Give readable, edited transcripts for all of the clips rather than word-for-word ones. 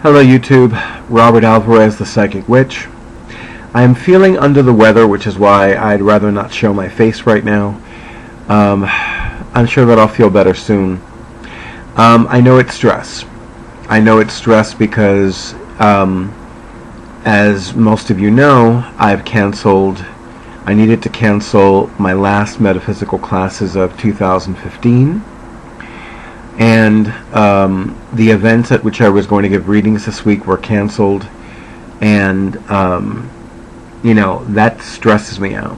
Hello YouTube, Robert Alvarez, the Psychic Witch. I am feeling under the weather, which is why I'd rather not show my face right now. I'm sure that I'll feel better soon. I know it's stress. I know it's stress because, as most of you know, I needed to cancel my last metaphysical classes of 2015. And the events at which I was going to give readings this week were canceled, and that stresses me out.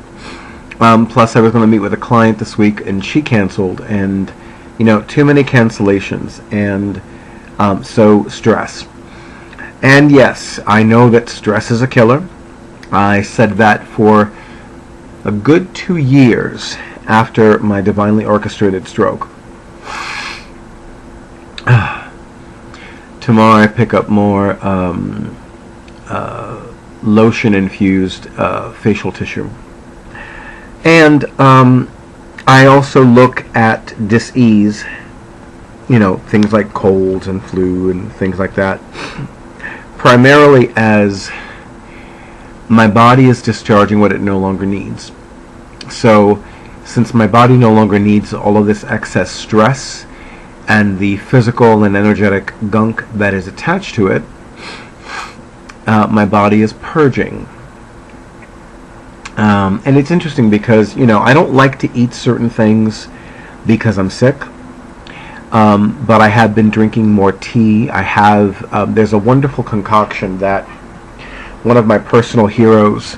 Plus I was going to meet with a client this week and she canceled, and too many cancellations, and so stress. And yes, I know that stress is a killer. I said that for a good 2 years after my divinely orchestrated stroke. Tomorrow I pick up more lotion-infused facial tissue. And I also look at dis-ease, things like colds and flu and things like that, primarily as my body is discharging what it no longer needs. So, since my body no longer needs all of this excess stress and the physical and energetic gunk that is attached to it, my body is purging. And it's interesting because, I don't like to eat certain things because I'm sick, but I have been drinking more tea. There's a wonderful concoction that one of my personal heroes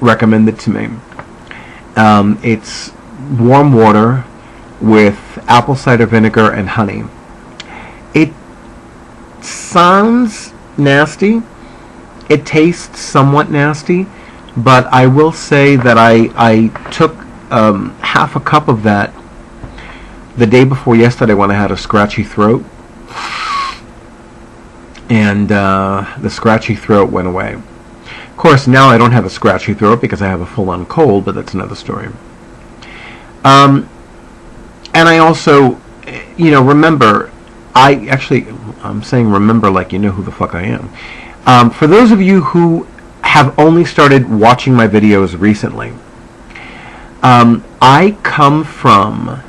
recommended to me. It's warm water with apple cider vinegar and honey. It sounds nasty. It tastes somewhat nasty, but I will say that I took half a cup of that the day before yesterday when I had a scratchy throat, and the scratchy throat went away. Of course, now I don't have a scratchy throat because I have a full-on cold, but that's another story. And I also, remember, I'm saying remember like you know who the fuck I am. For those of you who have only started watching my videos recently, I come from,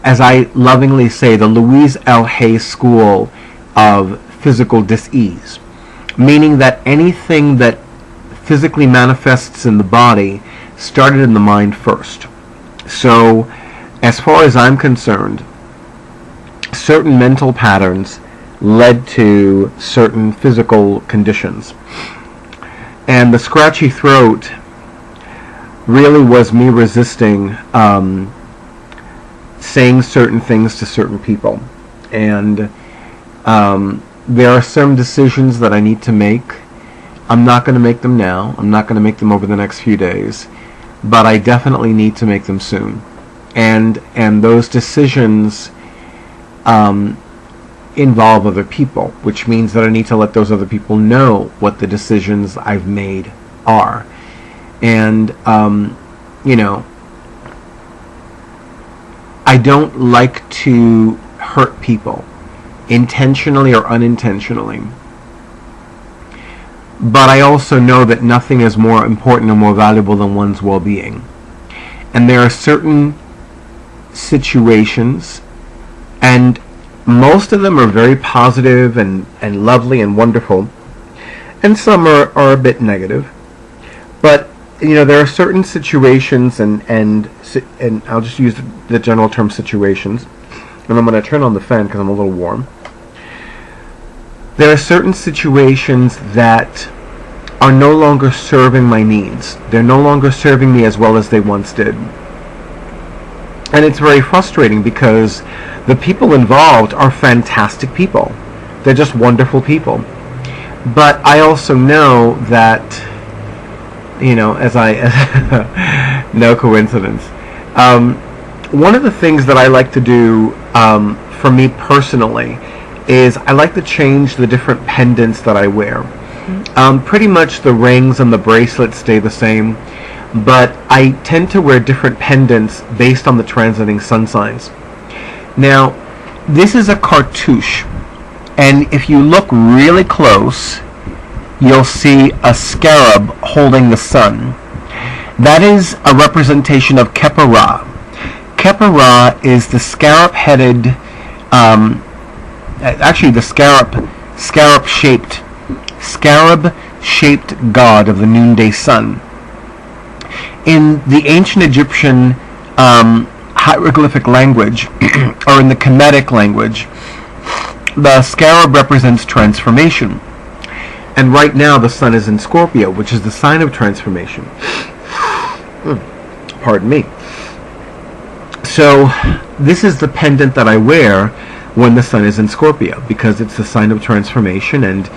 as I lovingly say, the Louise L. Hay school of physical dis-ease, meaning that anything that physically manifests in the body started in the mind first. So, as far as I'm concerned, certain mental patterns led to certain physical conditions. And the scratchy throat really was me resisting saying certain things to certain people. And there are some decisions that I need to make. I'm not going to make them now. I'm not going to make them over the next few days. But I definitely need to make them soon. And those decisions involve other people, which means that I need to let those other people know what the decisions I've made are. And, I don't like to hurt people, intentionally or unintentionally. But I also know that nothing is more important or more valuable than one's well-being. And there are certain situations, and most of them are very positive and lovely and wonderful, and some are a bit negative. But there are certain situations, and I'll just use the general term situations, and I'm going to turn on the fan because I'm a little warm. There are certain situations that are no longer serving my needs. They're no longer serving me as well as they once did. And it's very frustrating because the people involved are fantastic people. They're just wonderful people. But I also know that, no coincidence. One of the things that I like to do, for me personally, is I like to change the different pendants that I wear. Pretty much the rings and the bracelets stay the same, but I tend to wear different pendants based on the transiting sun signs. Now, this is a cartouche, and if you look really close, you'll see a scarab holding the sun. That is a representation of Kepa-Ra. Kepa-Ra is the scarab-headed, actually the scarab-shaped god of the noonday sun. In the ancient Egyptian hieroglyphic language, or in the Kemetic language, the scarab represents transformation. And right now the sun is in Scorpio, which is the sign of transformation. Pardon me. So this is the pendant that I wear when the sun is in Scorpio, because it's the sign of transformation, and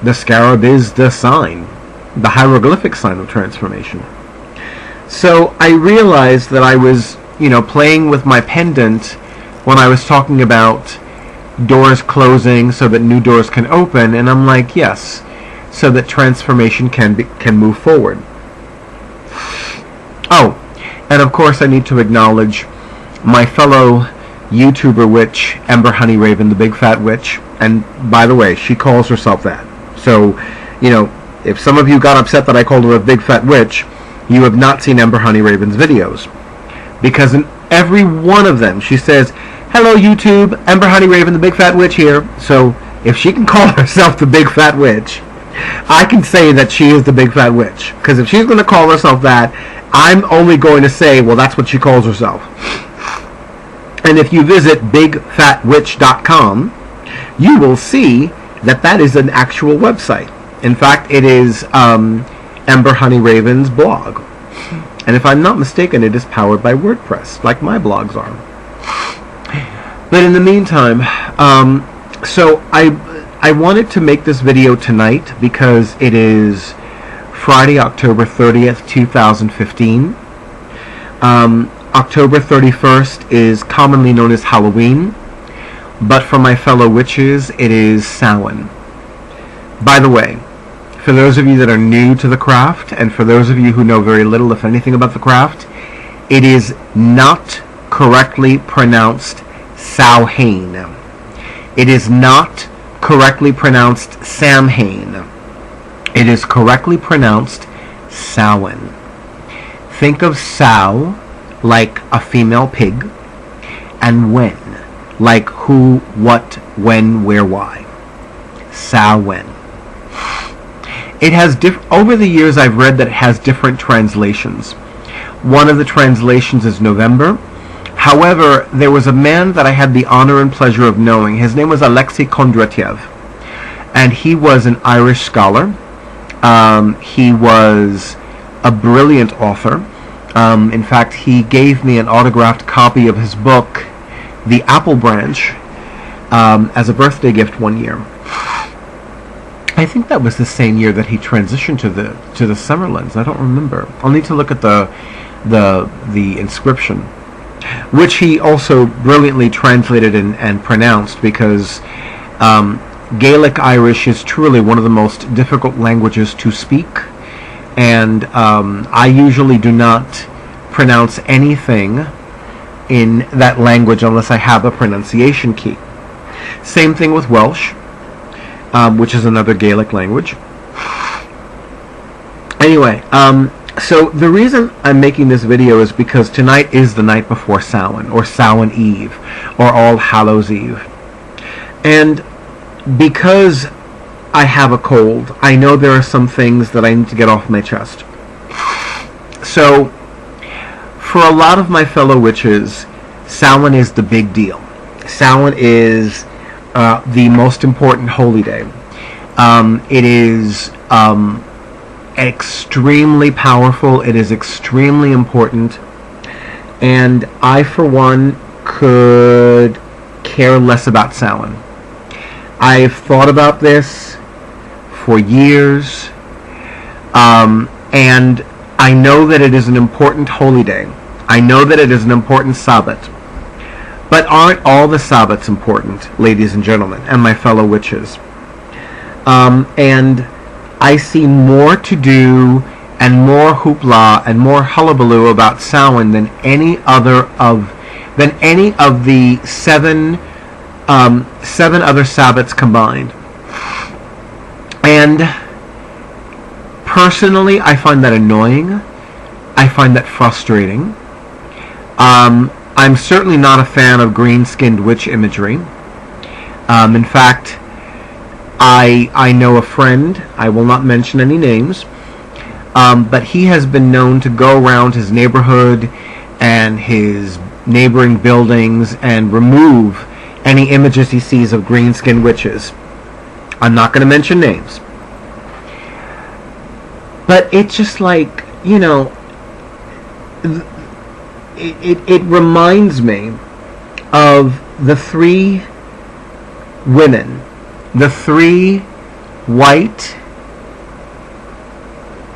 the scarab is the sign, the hieroglyphic sign of transformation. So I realized that I was, playing with my pendant when I was talking about doors closing so that new doors can open, and I'm like, yes, so that transformation can move forward. Oh, and of course I need to acknowledge my fellow YouTuber witch, Ember Honey Raven, the Big Fat Witch, and by the way, she calls herself that. So, if some of you got upset that I called her a Big Fat Witch, you have not seen Ember Honey Raven's videos. Because in every one of them, she says, "Hello YouTube, Ember Honey Raven, the Big Fat Witch here." So, if she can call herself the Big Fat Witch, I can say that she is the Big Fat Witch. Because if she's going to call herself that, I'm only going to say, well, that's what she calls herself. And if you visit bigfatwitch.com, you will see that that is an actual website. In fact, it is Ember Honey Raven's blog. And if I'm not mistaken, it is powered by WordPress, like my blogs are. But in the meantime, so I wanted to make this video tonight because it is Friday, October 30th, 2015. October 31st is commonly known as Halloween, but for my fellow witches, it is Samhain. By the way, for those of you that are new to the craft, and for those of you who know very little, if anything, about the craft, it is not correctly pronounced Samhain. It is not correctly pronounced Samhain. It is correctly pronounced Samhain. Think of sow like a female pig, and when like who, what, when, where, why. Samhain. It has over the years I've read that it has different translations. One of the translations is November. However, there was a man that I had the honor and pleasure of knowing. His name was Alexei Kondratiev, and he was an Irish scholar. He was a brilliant author. In fact, he gave me an autographed copy of his book, The Apple Branch, as a birthday gift one year. I think that was the same year that he transitioned to the Summerlands. I don't remember. I'll need to look at the inscription, which he also brilliantly translated and pronounced, because Gaelic Irish is truly one of the most difficult languages to speak, and I usually do not pronounce anything in that language unless I have a pronunciation key. Same thing with Welsh, which is another Gaelic language. Anyway, so the reason I'm making this video is because tonight is the night before Samhain, or Samhain Eve, or All Hallows Eve. And because I have a cold, I know there are some things that I need to get off my chest. So, for a lot of my fellow witches, Samhain is the big deal. Samhain is the most important holy day. It is extremely powerful. It is extremely important. And I, for one, could care less about Samhain. I've thought about this for years, and I know that it is an important holy day. I know that it is an important Sabbath. But aren't all the Sabbats important, ladies and gentlemen, and my fellow witches? And I see more to do and more hoopla and more hullabaloo about Samhain than any of the 7 7 other Sabbats combined. And personally, I find that annoying. I find that frustrating. I'm certainly not a fan of green-skinned witch imagery. In fact, I know a friend, I will not mention any names, but he has been known to go around his neighborhood and his neighboring buildings and remove any images he sees of green-skinned witches. I'm not going to mention names. But it's just like, you know, it reminds me of the 3 women, the 3 white,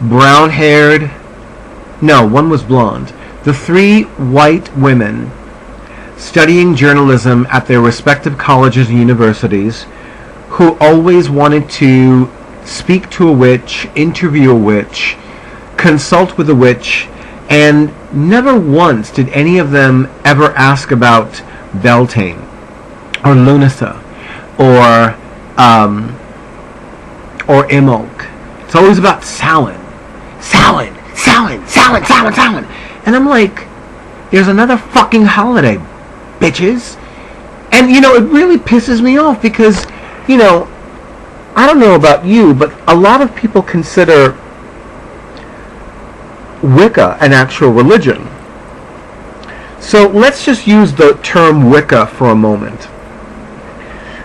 brown-haired, no, one was blonde, the 3 white women studying journalism at their respective colleges and universities who always wanted to speak to a witch, interview a witch, consult with a witch, and never once did any of them ever ask about Beltane or Lunasa or Imbolc. It's always about Samhain. Samhain. And I'm like, there's another fucking holiday, bitches. And, you know, it really pisses me off because, you know, I don't know about you, but a lot of people consider Wicca an actual religion. So let's just use the term Wicca for a moment.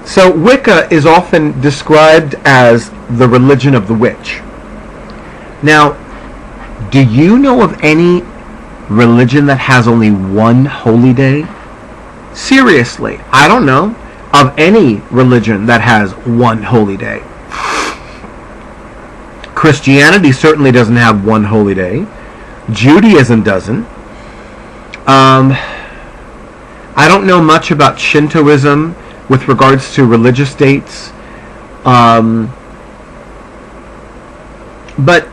So Wicca is often described as the religion of the witch. Now, do you know of any religion that has only one holy day? Seriously, I don't know of any religion that has one holy day. Christianity certainly doesn't have one holy day. Judaism doesn't. I don't know much about Shintoism with regards to religious dates. But,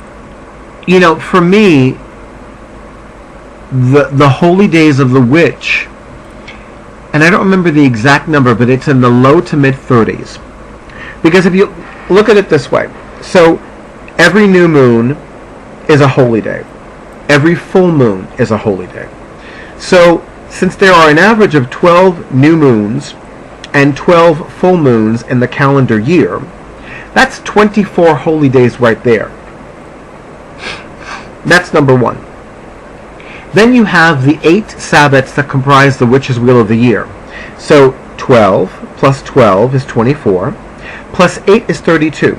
you know, for me, the holy days of the witch, and I don't remember the exact number, but it's in the low to mid 30s. Because if you look at it this way, so every new moon is a holy day. Every full moon is a holy day. So since there are an average of 12 new moons and 12 full moons in the calendar year, that's 24 holy days right there. That's number one. Then you have the 8 Sabbats that comprise the Witch's Wheel of the Year. So 12 plus 12 is 24, plus 8 is 32.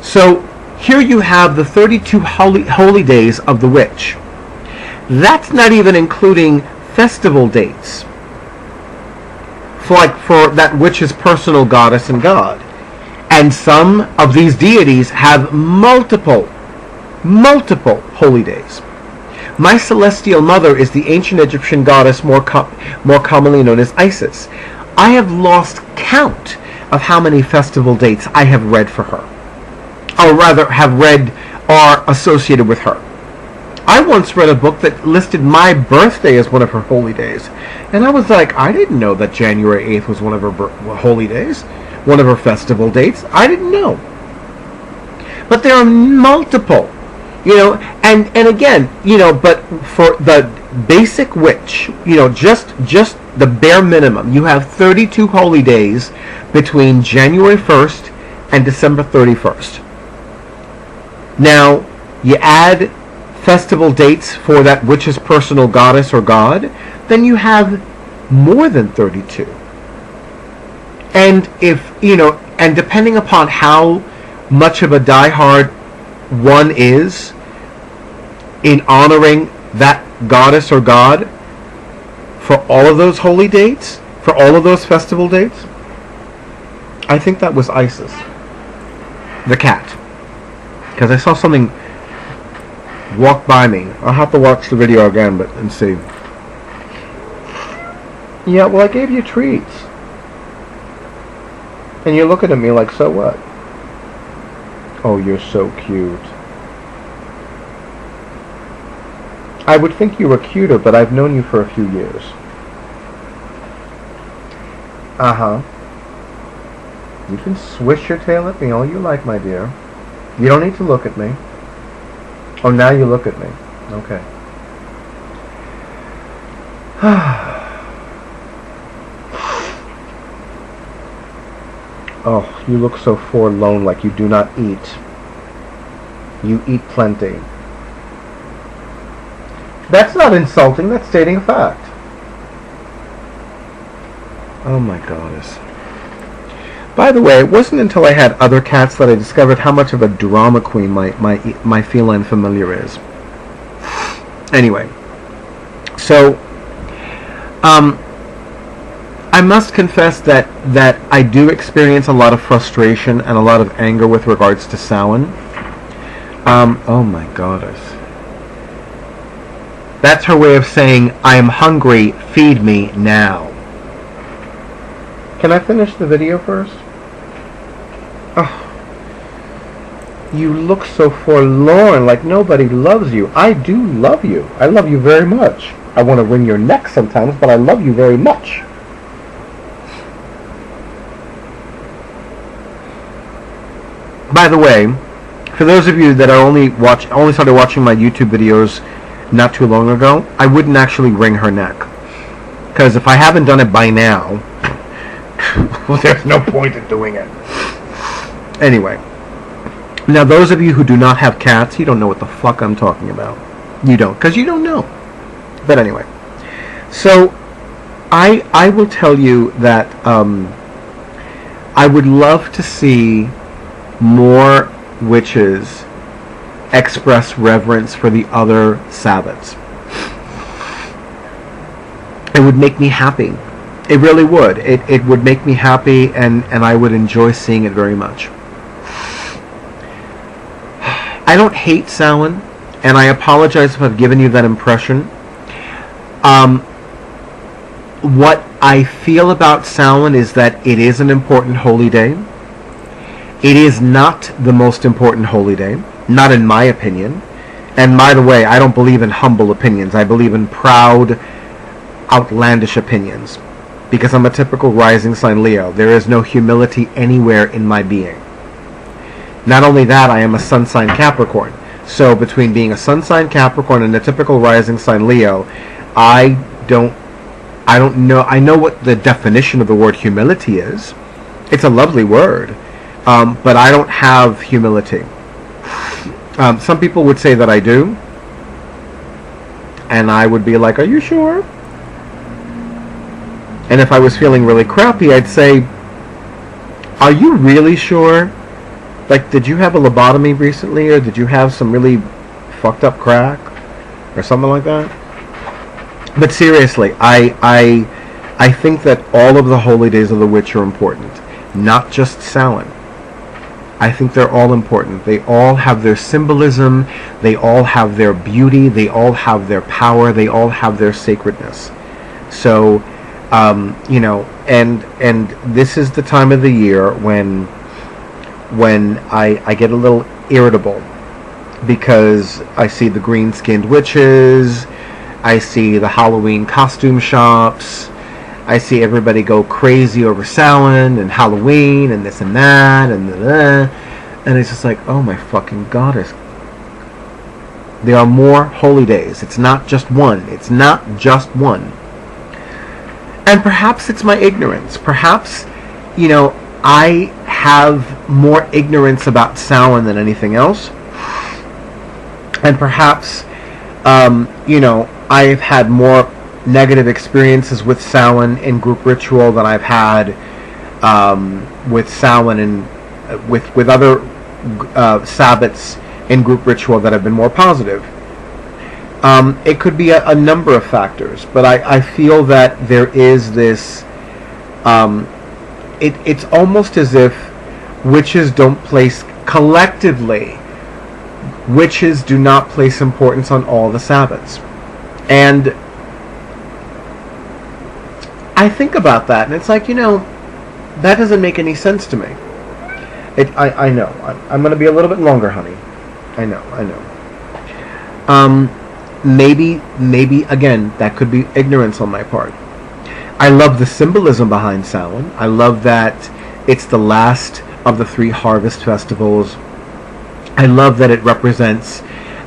So here you have the 32 holy days of the witch. That's not even including festival dates for that witch's personal goddess and god. And some of these deities have multiple holy days. My celestial mother is the ancient Egyptian goddess more commonly known as Isis. I have lost count of how many festival dates I have read for her. Or rather, have read are associated with her. I once read a book that listed my birthday as one of her holy days. And I was like, I didn't know that January 8th was one of her holy days. One of her festival dates. I didn't know. But there are multiple. You know, and again, you know, but for the basic witch, you know, just the bare minimum, you have 32 holy days between January 1st and December 31st. Now, you add festival dates for that witch's personal goddess or god, then you have more than 32. And if, you know, and depending upon how much of a diehard one is in honoring that goddess or god for all of those holy dates, for all of those festival dates, I think that was Isis, the cat. Because I saw something walk by me. I'll have to watch the video again and see. Yeah, well, I gave you treats. And you're looking at me like, so what? Oh, you're so cute. I would think you were cuter, but I've known you for a few years. Uh-huh. You can swish your tail at me all you like, my dear. You don't need to look at me. Oh, now you look at me. Okay. Oh, you look so forlorn, like you do not eat. You eat plenty. That's not insulting, that's stating a fact. Oh my goddess. By the way, it wasn't until I had other cats that I discovered how much of a drama queen my feline familiar is. Anyway, so I must confess that I do experience a lot of frustration and a lot of anger with regards to Samhain. Oh my goddess. That's her way of saying, I am hungry, feed me now. Can I finish the video first? Oh. You look so forlorn, like nobody loves you. I do love you. I love you very much. I want to wring your neck sometimes, but I love you very much. By the way, for those of you that are only started watching my YouTube videos not too long ago, I wouldn't actually wring her neck. Because if I haven't done it by now, well, there's no point in doing it. Anyway. Now, those of you who do not have cats, you don't know what the fuck I'm talking about. You don't, because you don't know. But anyway. So, I will tell you that I would love to see more witches express reverence for the other Sabbats. It would make me happy. It really would. It would make me happy, and I would enjoy seeing it very much. I don't hate Samhain, and I apologize if I've given you that impression. What I feel about Samhain is that it is an important holy day. It is not the most important holy day, not in my opinion. And by the way, I don't believe in humble opinions. I believe in proud, outlandish opinions. Because I'm a typical rising sign Leo. There is no humility anywhere in my being. Not only that, I am a sun sign Capricorn. So between being a sun sign Capricorn and a typical rising sign Leo, I don't know. I know what the definition of the word humility is. It's a lovely word. But I don't have humility. Some people would say that I do. And I would be like, are you sure? And if I was feeling really crappy, I'd say, are you really sure? Like, did you have a lobotomy recently? Or did you have some really fucked up crack? Or something like that? But seriously, I think that all of the holy days of the witch are important. Not just Samhain. I think they're all important. They all have their symbolism. They all have their beauty. They all have their power. They all have their sacredness. So, and this is the time of the year when I get a little irritable because I see the green-skinned witches. I see the Halloween costume shops. I see everybody go crazy over Samhain and Halloween and this and that and it's just like, oh my fucking goddess. There are more holy days. It's not just one. It's not just one. And perhaps it's my ignorance. Perhaps, I have more ignorance about Samhain than anything else. And perhaps, I've had more negative experiences with Samhain in group ritual than I've had with Samhain and with other Sabbats in group ritual that have been more positive. It could be a number of factors, but I feel that there is this. It's almost as if witches don't place collectively. Witches do not place importance on all the Sabbats, and I think about that, and it's like, that doesn't make any sense to me. I know. I'm going to be a little bit longer, honey. I know. Maybe, again, that could be ignorance on my part. I love the symbolism behind Samhain. I love that it's the last of the 3 harvest festivals. I love that it represents,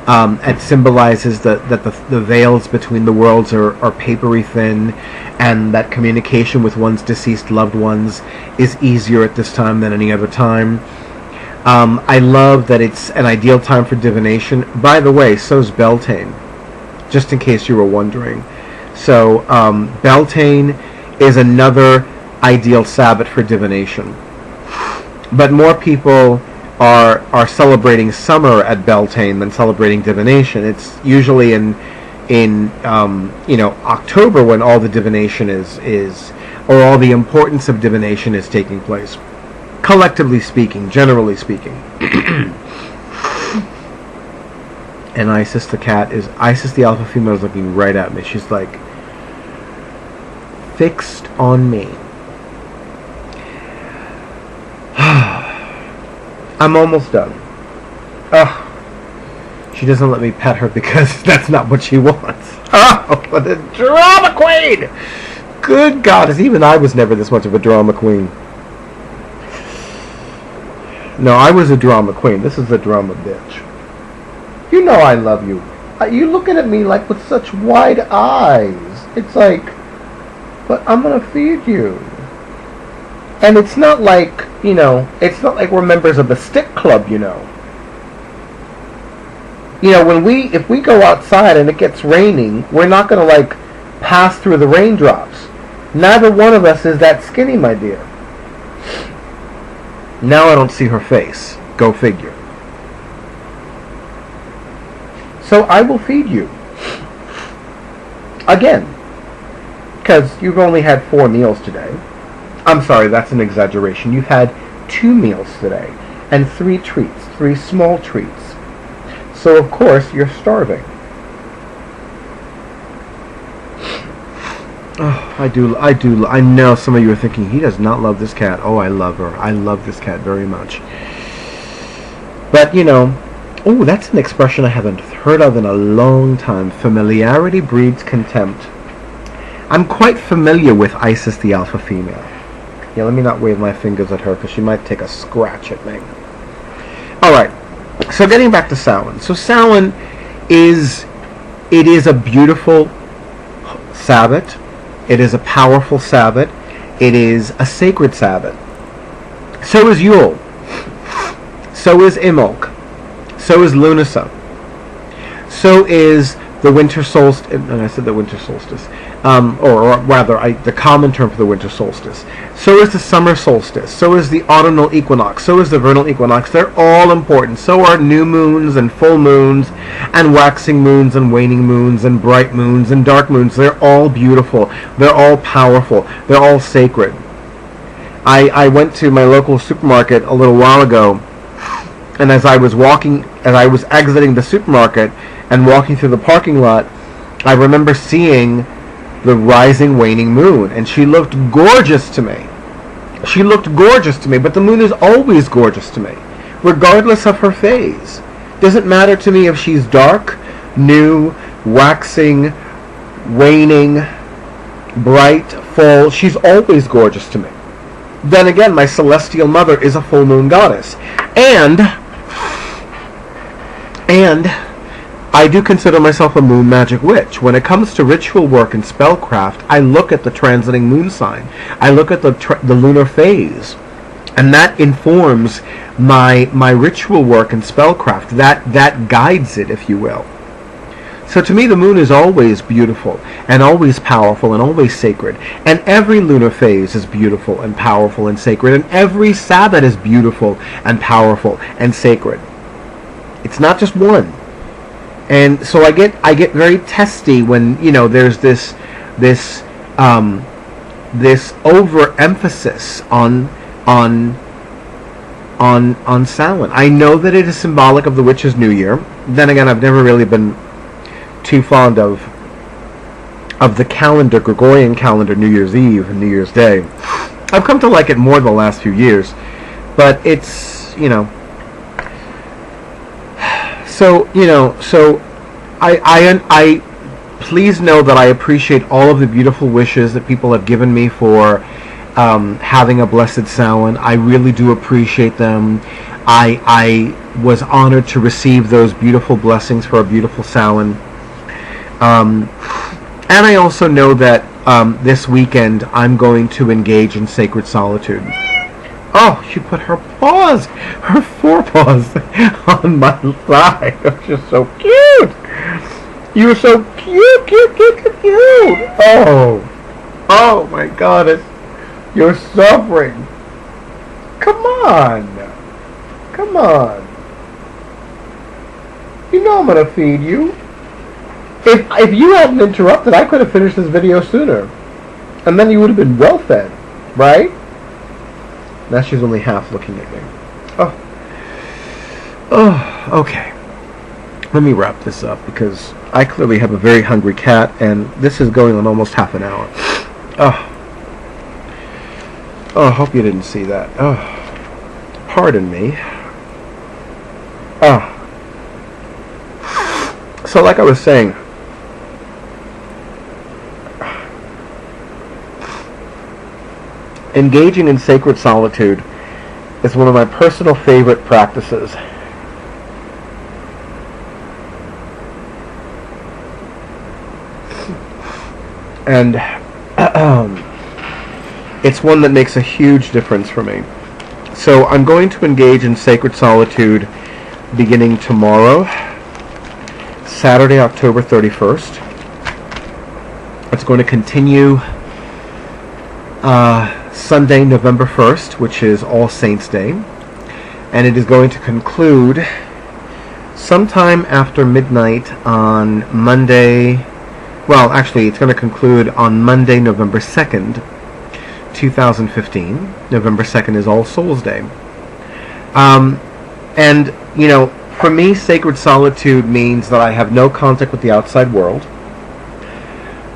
it symbolizes that the veils between the worlds are papery thin, and that communication with one's deceased loved ones is easier at this time than any other time. I love that it's an ideal time for divination. By the way, so's Beltane, just in case you were wondering. So Beltane is another ideal Sabbath for divination. But more people are celebrating summer at Beltane than celebrating divination. It's usually in October when all the divination is or all the importance of divination is taking place. Collectively speaking, generally speaking. And Isis the alpha female, is looking right at me. She's like fixed on me. I'm almost done. She doesn't let me pet her because that's not what she wants. Oh, what a drama queen! Good God, even I was never this much of a drama queen. No, I was a drama queen. This is a drama bitch. You know I love you. You looking at me like with such wide eyes. It's like, but I'm gonna feed you. And it's not like, it's not like we're members of the stick club, if we go outside and it gets raining, we're not going to, pass through the raindrops. Neither one of us is that skinny, my dear. Now I don't see her face. Go figure. So I will feed you. Again. Because you've only had 4 meals today. I'm sorry, that's an exaggeration. You've had 2 meals today. And 3 treats. 3 small treats. So, of course, you're starving. Oh, I do. I know some of you are thinking, he does not love this cat. Oh, I love her. I love this cat very much. But, oh, that's an expression I haven't heard of in a long time. Familiarity breeds contempt. I'm quite familiar with Isis the alpha female. Yeah, let me not wave my fingers at her because she might take a scratch at me. Alright, so getting back to Samhain. So Samhain is a beautiful Sabbath. It is a powerful Sabbath. It is a sacred Sabbath. So is Yule. So is Imbolc. So is Lunasa. So is the winter solstice, and I said the winter solstice, or rather, the common term for the winter solstice. So is the summer solstice. So is the autumnal equinox. So is the vernal equinox. They're all important. So are new moons and full moons and waxing moons and waning moons and bright moons and dark moons. They're all beautiful. They're all powerful. They're all sacred. I went to my local supermarket a little while ago, and as I was exiting the supermarket and walking through the parking lot, I remember seeing the rising, waning moon, and she looked gorgeous to me. She looked gorgeous to me, but the moon is always gorgeous to me, regardless of her phase. Doesn't matter to me if she's dark, new, waxing, waning, bright, full. She's always gorgeous to me. Then again, my celestial mother is a full moon goddess. And I do consider myself a moon magic witch. When it comes to ritual work and spellcraft, I look at the transiting moon sign. I look at the lunar phase. And that informs my ritual work and spellcraft. That guides it, if you will. So to me, the moon is always beautiful and always powerful and always sacred. And every lunar phase is beautiful and powerful and sacred. And every Sabbath is beautiful and powerful and sacred. It's not just one. And so I get very testy when there's this overemphasis on Samhain. I know that it is symbolic of the witch's New Year. Then again, I've never really been too fond of the calendar, Gregorian calendar, New Year's Eve and New Year's Day. I've come to like it more the last few years, but it's So I Please know that I appreciate all of the beautiful wishes that people have given me for having a blessed Samhain. I really do appreciate them. I was honored to receive those beautiful blessings for a beautiful Samhain. And I also know that this weekend I'm going to engage in Sacred Solitude. Oh, she put her paws, her forepaws on my thigh. That's just so cute. You're so cute, cute, cute, cute, cute. Oh my God, you're suffering. Come on. You know I'm gonna feed you. If you hadn't interrupted, I could have finished this video sooner, and then you would have been well fed, right? Now she's only half looking at me. Oh, okay. Let me wrap this up because I clearly have a very hungry cat, and this is going on almost half an hour. I hope you didn't see that. Pardon me. So like I was saying, engaging in sacred solitude is one of my personal favorite practices. And it's one that makes a huge difference for me. So I'm going to engage in sacred solitude beginning tomorrow, Saturday, October 31st. It's going to continue Sunday, November 1st, which is All Saints' Day. And it is going to conclude sometime after midnight on Monday. Well, actually, it's going to conclude on Monday, November 2nd, 2015. November 2nd is All Souls' Day. And, you know, for me, sacred solitude means that I have no contact with the outside world.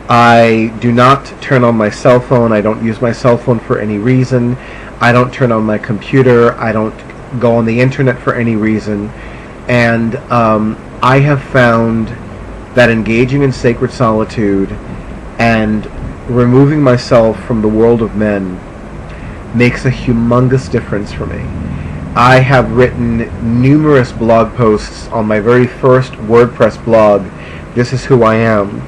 I do not turn on my cell phone. I don't use my cell phone for any reason. I don't turn on my computer. I don't go on the internet for any reason. And I have found that engaging in sacred solitude and removing myself from the world of men makes a humongous difference for me. I have written numerous blog posts on my very first WordPress blog, This Is Who I Am,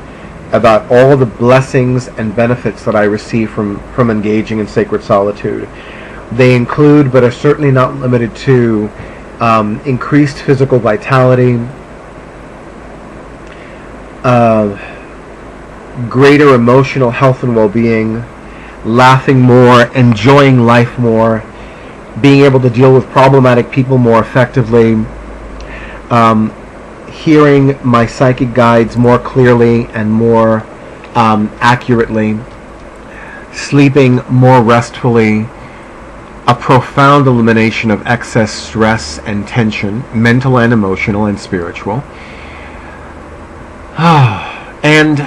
about all the blessings and benefits that I receive from engaging in sacred solitude. They include, but are certainly not limited to, increased physical vitality, greater emotional health and well-being, laughing more, enjoying life more, being able to deal with problematic people more effectively, hearing my psychic guides more clearly and more accurately, sleeping more restfully, a profound elimination of excess stress and tension, mental and emotional and spiritual. And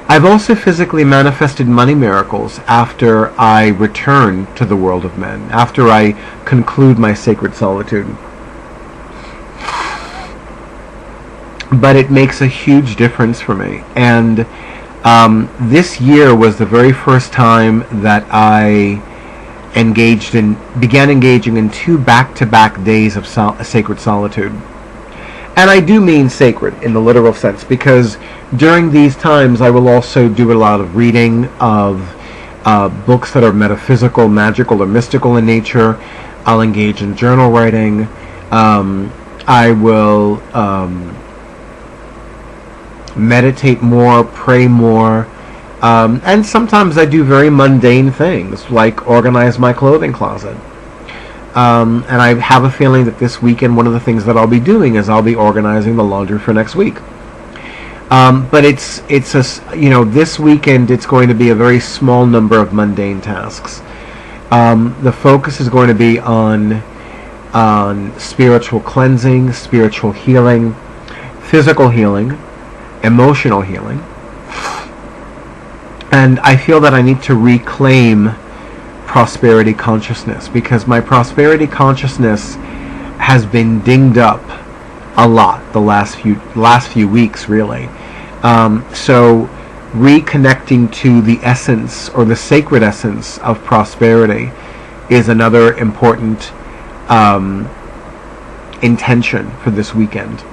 I've also physically manifested money miracles after I return to the world of men, after I conclude my sacred solitude. But it makes a huge difference for me. And this year was the very first time that I began engaging in 2 back-to-back days of sacred solitude. And I do mean sacred in the literal sense, because during these times I will also do a lot of reading of books that are metaphysical, magical, or mystical in nature. I'll engage in journal writing. I will meditate more, pray more, and sometimes I do very mundane things like organize my clothing closet. And I have a feeling that this weekend one of the things that I'll be doing is I'll be organizing the laundry for next week. But it's this weekend it's going to be a very small number of mundane tasks. The focus is going to be on spiritual cleansing, spiritual healing, physical healing, emotional healing. And I feel that I need to reclaim prosperity consciousness, because my prosperity consciousness has been dinged up a lot the last few weeks, really. So reconnecting to the essence or the sacred essence of prosperity is another important intention for this weekend.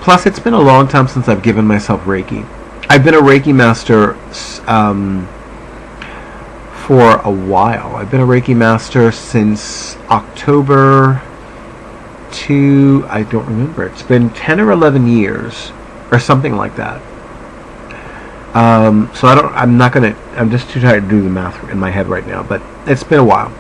Plus, it's been a long time since I've given myself Reiki. I've been a Reiki master for a while. I've been a Reiki master since October I don't remember. It's been 10 or 11 years or something like that. So I'm just too tired to do the math in my head right now, but it's been a while.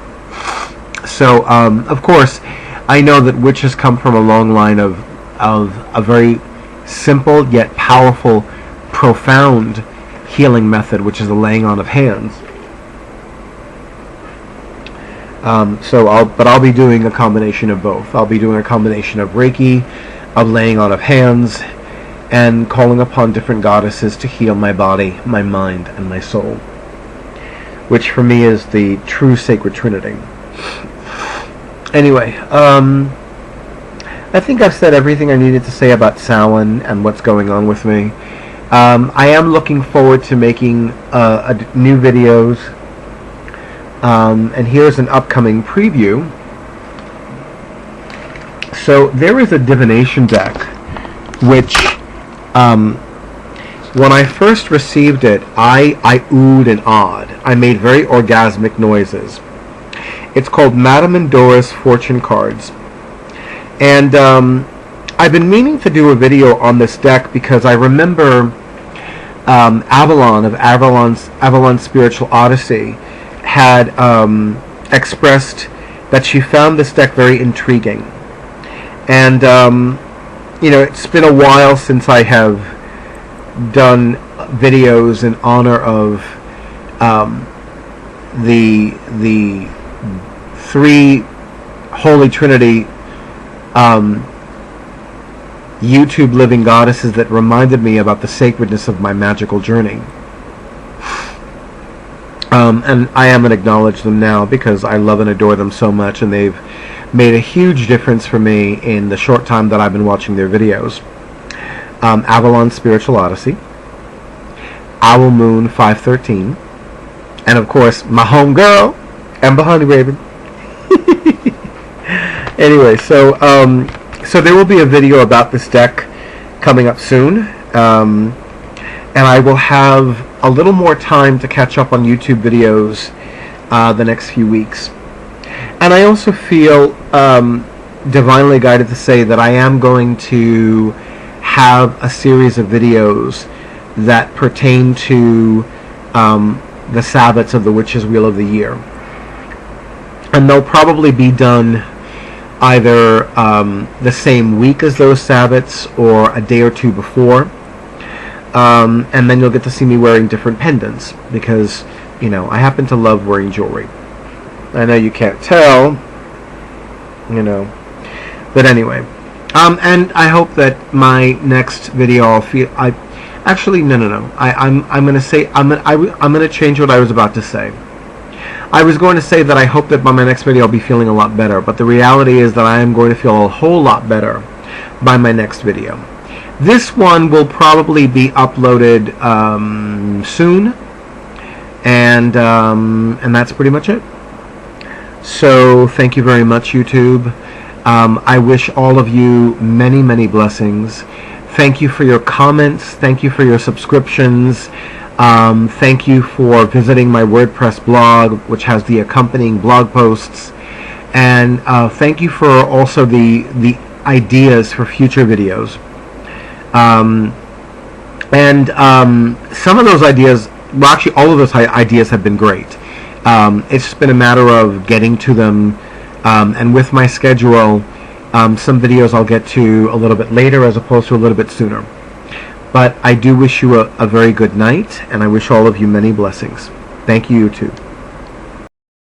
So, of course, I know that witches come from a long line of a very simple yet powerful, profound healing method, which is the laying on of hands. I'll be doing a combination of both. I'll be doing a combination of Reiki, of laying on of hands, and calling upon different goddesses to heal my body, my mind, and my soul, which for me is the true sacred trinity. Anyway, I think I've said everything I needed to say about Samhain and what's going on with me. I am looking forward to making new videos. And here's an upcoming preview. So there is a divination deck, which when I first received it, I oohed and awed. I made very orgasmic noises. It's called Madame Endora's Fortune Cards. And I've been meaning to do a video on this deck because I remember Avalon of Avalon's Spiritual Odyssey had expressed that she found this deck very intriguing. And, it's been a while since I have done videos in honor of the three Holy Trinity YouTube living goddesses that reminded me about the sacredness of my magical journey. And I am and acknowledge them now because I love and adore them so much, and they've made a huge difference for me in the short time that I've been watching their videos. Avalon Spiritual Odyssey, Owl Moon 513, and of course my home girl, Ember Honey Raven. Anyway, so there will be a video about this deck coming up soon, and I will have a little more time to catch up on YouTube videos the next few weeks. And I also feel divinely guided to say that I am going to have a series of videos that pertain to the Sabbats of the Witch's Wheel of the Year. And they'll probably be done either the same week as those Sabbats or a day or two before. And then you'll get to see me wearing different pendants because, I happen to love wearing jewelry. I know you can't tell, but anyway. And I hope that my next video I'm gonna change what I was about to say. I was going to say that I hope that by my next video I'll be feeling a lot better, but the reality is that I am going to feel a whole lot better by my next video. This one will probably be uploaded soon, and that's pretty much it. So thank you very much, YouTube. I wish all of you many, many blessings. Thank you for your comments. Thank you for your subscriptions. Thank you for visiting my WordPress blog, which has the accompanying blog posts. And thank you for also the ideas for future videos. Some of those ideas, well, actually all of those ideas have been great. It's just been a matter of getting to them, and with my schedule, some videos I'll get to a little bit later as opposed to a little bit sooner. But I do wish you a very good night, and I wish all of you many blessings. Thank you, YouTube.